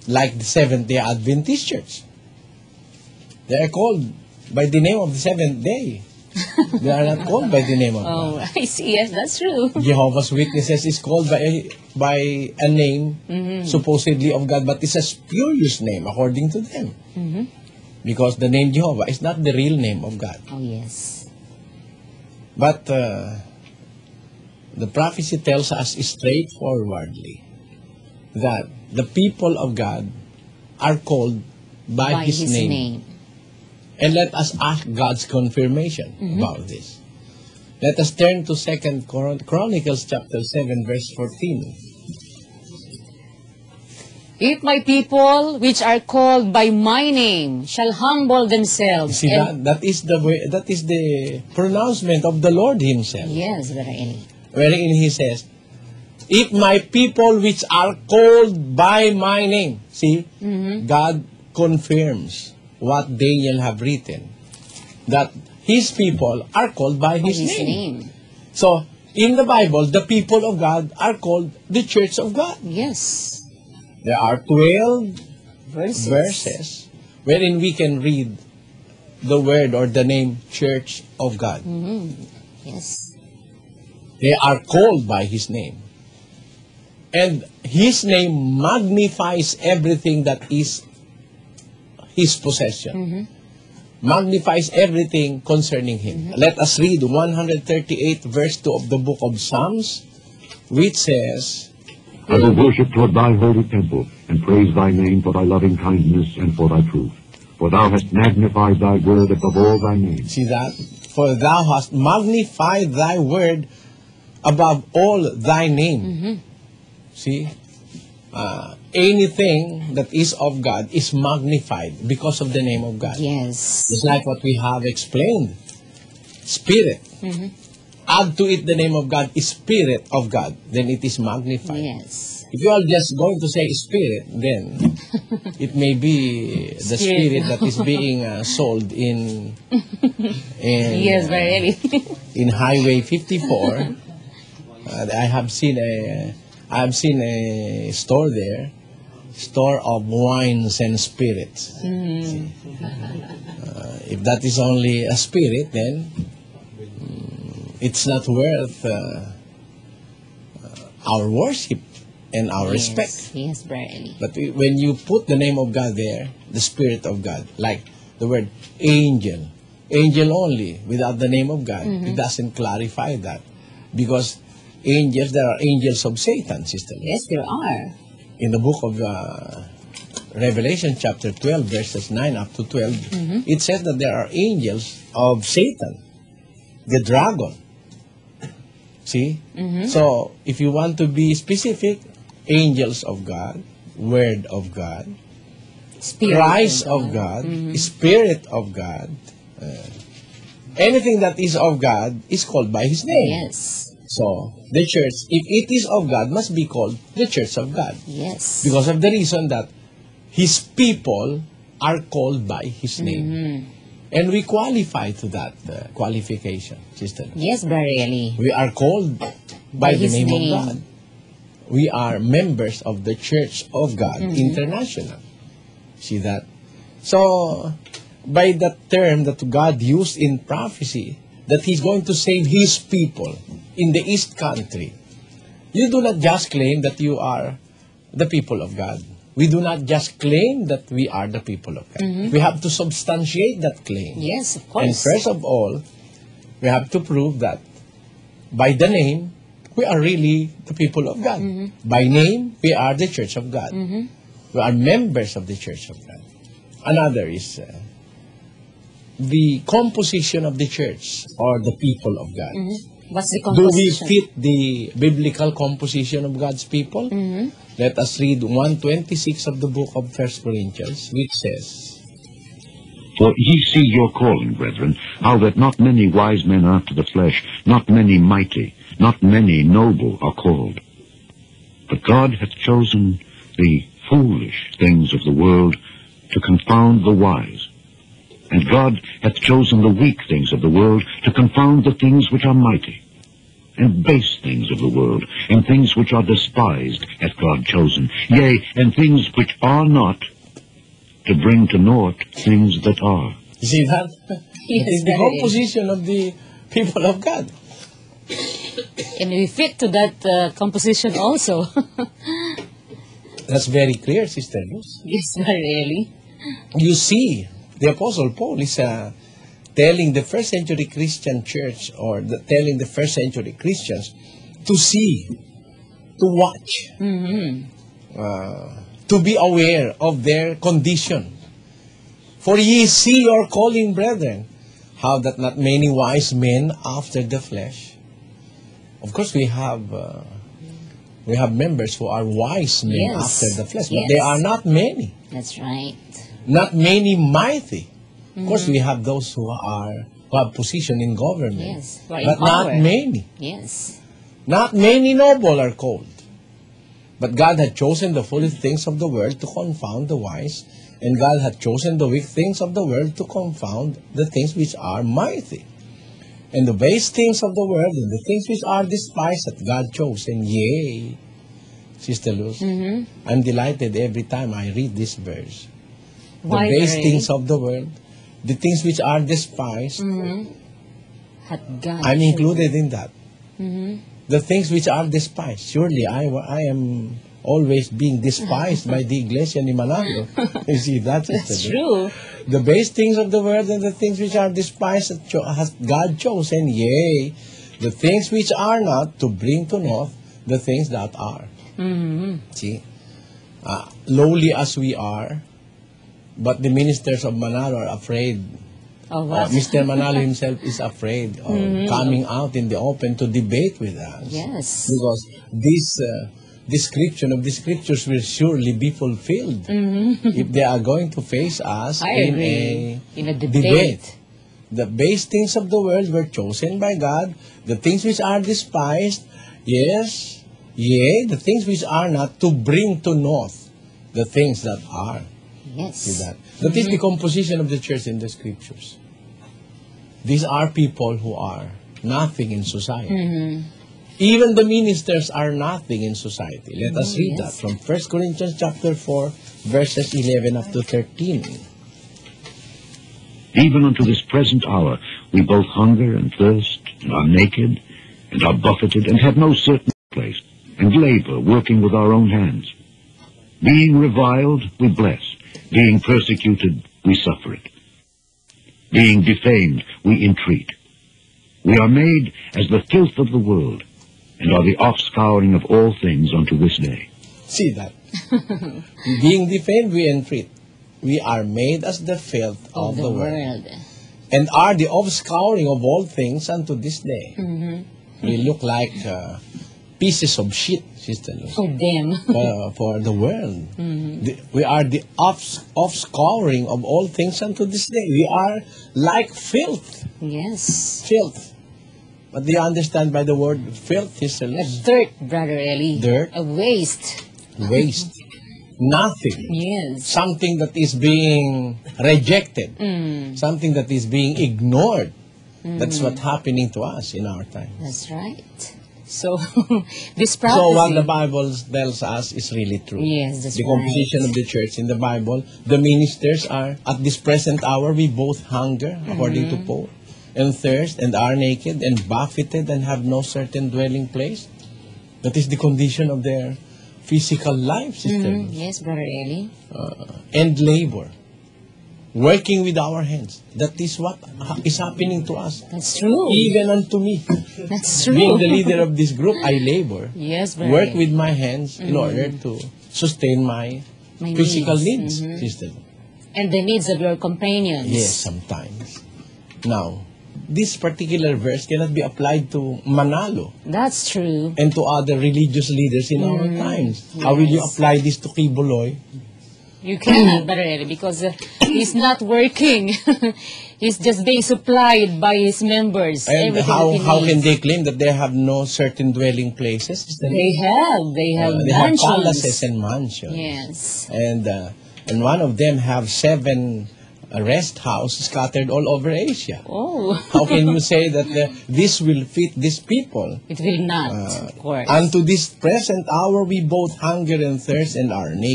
like the Seventh-day Adventist Church. They are called by the name of the seventh day. They are not called by the name of Oh, God. I see. Yes, that's true. Jehovah's Witnesses is called by a name supposedly of God, but it's a spurious name according to them. Because the name Jehovah is not the real name of God. Oh, yes. But the prophecy tells us straightforwardly that the people of God are called by His name. And let us ask God's confirmation about this. Let us turn to 2 Chronicles chapter 7, verse 14. If my people, which are called by my name, shall humble themselves. See that is the pronouncement of the Lord Himself. Yes, very. Wherein He says, if my people which are called by my name. See, God confirms what Daniel have written, that His people are called by His name. So, in the Bible, the people of God are called the Church of God. Yes. There are 12 verses wherein we can read the word or the name Church of God. Yes. They are called by His name. And His name magnifies everything that is His possession. Magnifies everything concerning Him. Let us read 138 verse 2 of the book of Psalms, which says, I will worship toward thy holy temple, and praise thy name for thy loving kindness and for thy truth. For thou hast magnified thy word above all thy name. See that? For thou hast magnified thy word above all thy name. See? Anything that is of God is magnified because of the name of God. Yes. It's like what we have explained. Spirit. Add to it the name of God, is Spirit of God, then it is magnified. Yes. If you are just going to say Spirit, then it may be the Spirit that is being sold in yes, really. in Highway 54. I have seen a store there, store of wines and spirits. If that is only a spirit, then it's not worth our worship and our respect. Yes, really. But when you put the name of God there, the Spirit of God, like the word angel, angel only, without the name of God, it doesn't clarify that. Because angels, there are angels of Satan, Sister Liz. Yes, there are. In the book of Revelation chapter 12, verses 9 up to 12, it says that there are angels of Satan, the dragon. See? So, if you want to be specific, angels of God, Word of God, Spirit Christ of God, Spirit of God, anything that is of God is called by His name. Yes. So, the church, if it is of God, must be called the Church of God. Yes. Because of the reason that His people are called by His name. And we qualify to that qualification, Sister. Yes, really. We are called by the His name name. of God. We are members of the Church of God International. See that? So, by that term that God used in prophecy, that He's going to save His people in the East Country, you do not just claim that you are the people of God. We do not just claim that we are the people of God. We have to substantiate that claim. Yes, of course. And first of all, we have to prove that by the name, we are really the people of God. By name, we are the Church of God. We are members of the Church of God. Another is the composition of the church or the people of God. What's the Do we composition? fit the biblical composition of God's people? Let us read 126 of the book of 1 Corinthians, which says, For ye see your calling, brethren, how that not many wise men after the flesh, not many mighty, not many noble are called. But God hath chosen the foolish things of the world to confound the wise. And God hath chosen the weak things of the world to confound the things which are mighty. and base things of the world, and things which are despised hath God chosen, yea, and things which are not, to bring to naught things that are. You see that? Yes, It is the that whole is. position of the people of God. And we fit to that composition also. That's very clear, Sister Luz. Yes, really. You see, the Apostle Paul is telling the first century Christian church, or telling the first century Christians to see, to watch, to be aware of their condition. For ye see your calling, brethren, how that not many wise men after the flesh. Of course, we have members who are wise men Yes. after the flesh, but Yes. they are not many. That's right. Not many mighty. Of course, we have those who have position in government, Yes. Who are in but not power. many. Yes. Not many noble are called. But God had chosen the foolish things of the world to confound the wise, and God had chosen the weak things of the world to confound the things which are mighty. And the base things of the world and the things which are despised hath God chosen. Yea, Sister Luz, I'm delighted every time I read this verse. Why, The base Ray? things of the world, the things which are despised, Had God I'm chosen. included in that. The things which are despised. Surely I am always being despised by the Iglesia ni Manalo. You see, that's True. the base things of the world and the things which are despised has God chosen. Yea, the things which are not, to bring to naught the things that are. See, lowly as we are, but the ministers of Manalo are afraid. Oh, what? Mr. Manalo himself is afraid of coming out in the open to debate with us. Yes. Because this description of the scriptures will surely be fulfilled if they are going to face us I in agree. a In a debate. The base things of the world were chosen by God. The things which are despised, yes, yea, the things which are not, to bring to naught the things that are. Yes. See that? That is the composition of the church in the scriptures. These are people who are nothing in society. Even the ministers are nothing in society. Let us read that from 1 Corinthians chapter 4, verses 11 up to 13. Even unto this present hour we both hunger and thirst, and are naked, and are buffeted, and have no certain place, and labor, working with our own hands. Being reviled, we bless. Being persecuted, we suffer it. Being defamed, we entreat. We are made as the filth of the world, and are the offscouring of all things unto this day. See that? Being defamed, we entreat. We are made as the filth of the world, and are the offscouring of all things unto this day. We look like pieces of shit, Sister Luz, Oh, them. for the world. We are the offscouring of all things unto this day. We are like filth. Yes. Filth. What do you understand by the word filth, Sister A Luz? dirt, Brother Eli. Dirt. A waste. Waste. Nothing. Yes. Something that is being rejected. Something that is being ignored. That's what's happening to us in our time. That's right. So, this prophecy. So what the Bible tells us is really true. Yes, that's The composition right. of the church in the Bible, the ministers are, at this present hour, we both hunger, according to Paul, and thirst, and are naked, and buffeted, and have no certain dwelling place. That is the condition of their physical life, Sister. Yes, Brother Eli. And labor. Working with our hands. That is what is happening to us. That's true. Even unto me. That's Being true. the leader of this group, I labor. Yes, Brother Work Eli. with my hands in order to sustain my My physical needs. needs, Sister. And the needs of your companions. Yes, sometimes. Now, this particular verse cannot be applied to Manalo That's true. and to other religious leaders in our times. How will you Yes. apply this to Kibuloy? You cannot, Brother Eli, because he's not working. He's just being supplied by his members. And everything how that he can needs. they claim that they have no certain dwelling places? Sister? They have They have mansions. palaces and mansions. Yes. And one of them have 7 rest house scattered all over Asia. Oh. How can you say that this will fit these people? It will not, of course. Unto this present hour we both hunger and thirst and are naked.